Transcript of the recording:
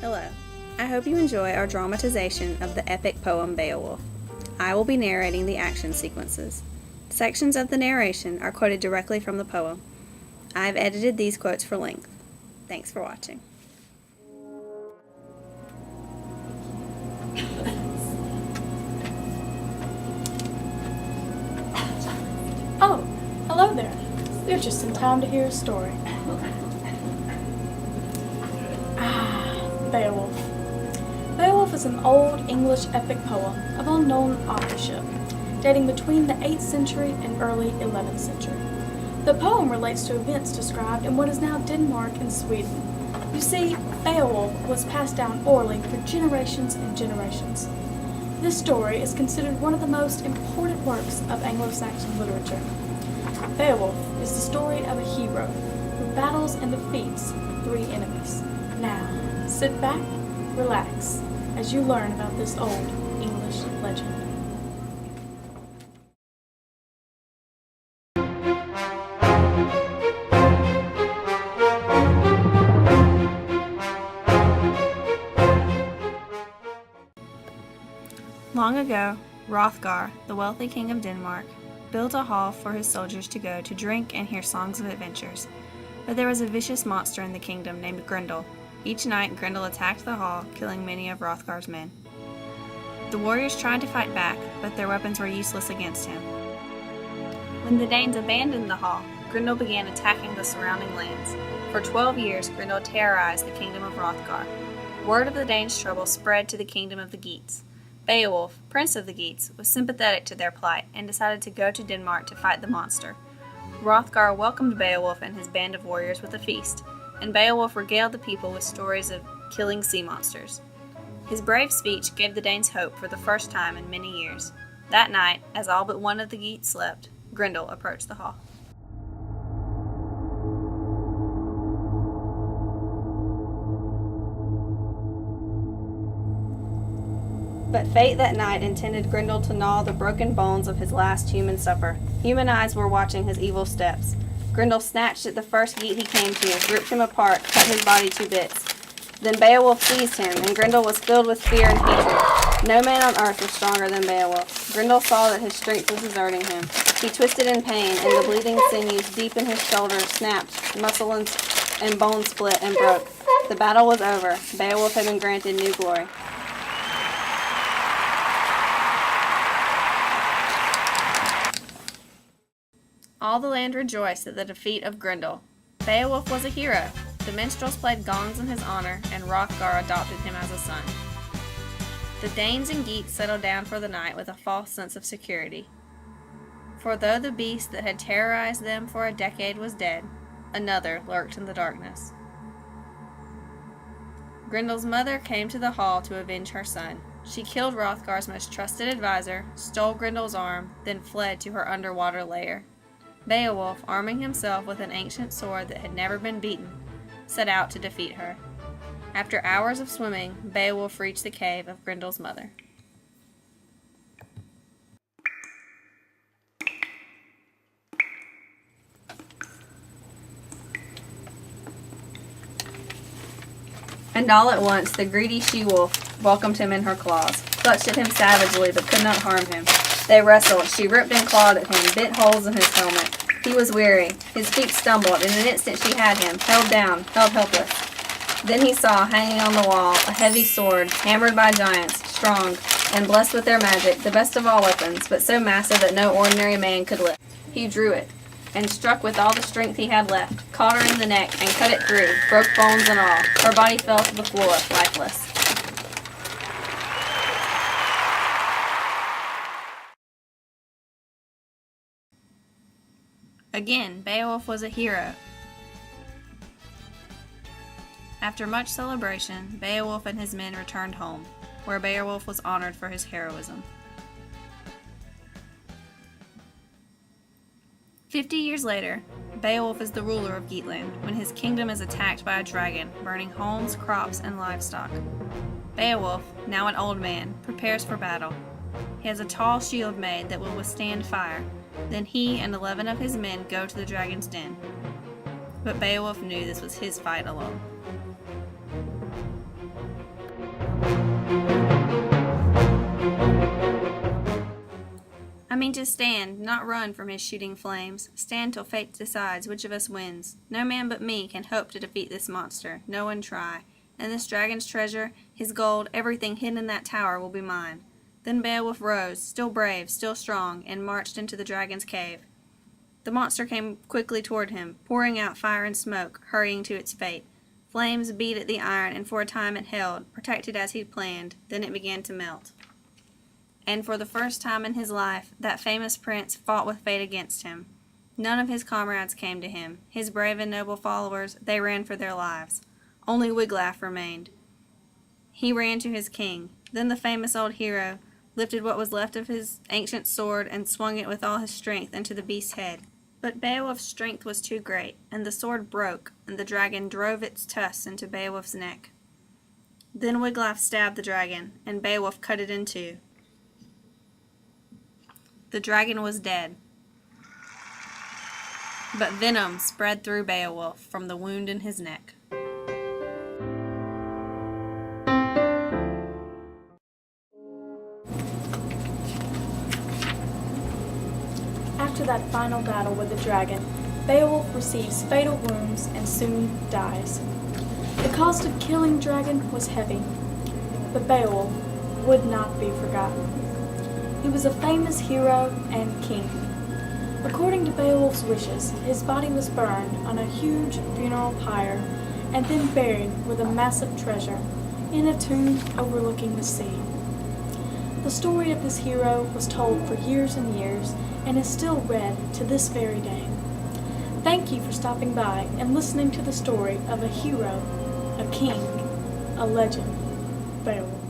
Hello. I hope you enjoy our dramatization of the epic poem Beowulf. I will be narrating the action sequences. Sections of the narration are quoted directly from the poem. I have edited these quotes for length. Thanks for watching. Oh, hello there. You're just in time to hear a story. Beowulf. Beowulf is an old English epic poem of unknown authorship, dating between the 8th century and early 11th century. The poem relates to events described in what is now Denmark and Sweden. You see, Beowulf was passed down orally for generations and generations. This story is considered one of the most important works of Anglo-Saxon literature. Beowulf is the story of a hero who battles and defeats 3 enemies. Now, sit back, relax, as you learn about this old English legend. Long ago, Hrothgar, the wealthy king of Denmark, built a hall for his soldiers to go to drink and hear songs of adventures. But there was a vicious monster in the kingdom named Grendel. Each night, Grendel attacked the hall, killing many of Hrothgar's men. The warriors tried to fight back, but their weapons were useless against him. When the Danes abandoned the hall, Grendel began attacking the surrounding lands. For 12 years, Grendel terrorized the kingdom of Hrothgar. Word of the Danes' trouble spread to the kingdom of the Geats. Beowulf, prince of the Geats, was sympathetic to their plight and decided to go to Denmark to fight the monster. Hrothgar welcomed Beowulf and his band of warriors with a feast, and Beowulf regaled the people with stories of killing sea monsters. His brave speech gave the Danes hope for the first time in many years. That night, as all but one of the Geats slept, Grendel approached the hall. But fate that night intended Grendel to gnaw the broken bones of his last human supper. Human eyes were watching his evil steps. Grendel snatched at the first Geat he came to, ripped him apart, cut his body to bits. Then Beowulf seized him, and Grendel was filled with fear and hatred. No man on earth was stronger than Beowulf. Grendel saw that his strength was deserting him. He twisted in pain, and the bleeding sinews deep in his shoulders snapped, muscle and bone split and broke. The battle was over. Beowulf had been granted new glory. All the land rejoiced at the defeat of Grendel. Beowulf was a hero. The minstrels played gongs in his honor, and Hrothgar adopted him as a son. The Danes and Geats settled down for the night with a false sense of security. For though the beast that had terrorized them for a decade was dead, another lurked in the darkness. Grendel's mother came to the hall to avenge her son. She killed Hrothgar's most trusted advisor, stole Grendel's arm, then fled to her underwater lair. Beowulf, arming himself with an ancient sword that had never been beaten, set out to defeat her. After hours of swimming, Beowulf reached the cave of Grendel's mother. And all at once the greedy she-wolf welcomed him in her claws, clutched at him savagely but could not harm him. They wrestled. She ripped and clawed at him, bit holes in his helmet. He was weary. His feet stumbled. In an instant she had him, held down, held helpless. Then he saw, hanging on the wall, a heavy sword, hammered by giants, strong, and blessed with their magic, the best of all weapons, but so massive that no ordinary man could lift. He drew it, and struck with all the strength he had left, caught her in the neck, and cut it through, broke bones and all. Her body fell to the floor, lifeless. Again, Beowulf was a hero. After much celebration, Beowulf and his men returned home, where Beowulf was honored for his heroism. 50 years later, Beowulf is the ruler of Geatland when his kingdom is attacked by a dragon, burning homes, crops, and livestock. Beowulf, now an old man, prepares for battle. He has a tall shield made that will withstand fire. Then he and 11 of his men go to the dragon's den. But Beowulf knew this was his fight alone. I mean to stand, not run from his shooting flames. Stand till fate decides which of us wins. No man but me can hope to defeat this monster. No one try. And this dragon's treasure, his gold, everything hidden in that tower will be mine. Then Beowulf rose, still brave, still strong, and marched into the dragon's cave. The monster came quickly toward him, pouring out fire and smoke, hurrying to its fate. Flames beat at the iron, and for a time it held, protected as he'd planned. Then it began to melt. And for the first time in his life, that famous prince fought with fate against him. None of his comrades came to him. His brave and noble followers, they ran for their lives. Only Wiglaf remained. He ran to his king. Then the famous old hero lifted what was left of his ancient sword and swung it with all his strength into the beast's head. But Beowulf's strength was too great, and the sword broke, and the dragon drove its tusks into Beowulf's neck. Then Wiglaf stabbed the dragon, and Beowulf cut it in two. The dragon was dead, but venom spread through Beowulf from the wound in his neck. After that final battle with the dragon, Beowulf receives fatal wounds and soon dies. The cost of killing dragon was heavy, but Beowulf would not be forgotten. He was a famous hero and king. According to Beowulf's wishes, his body was burned on a huge funeral pyre and then buried with a massive treasure in a tomb overlooking the sea. The story of this hero was told for years and years and is still read to this very day. Thank you for stopping by and listening to the story of a hero, a king, a legend, Beowulf.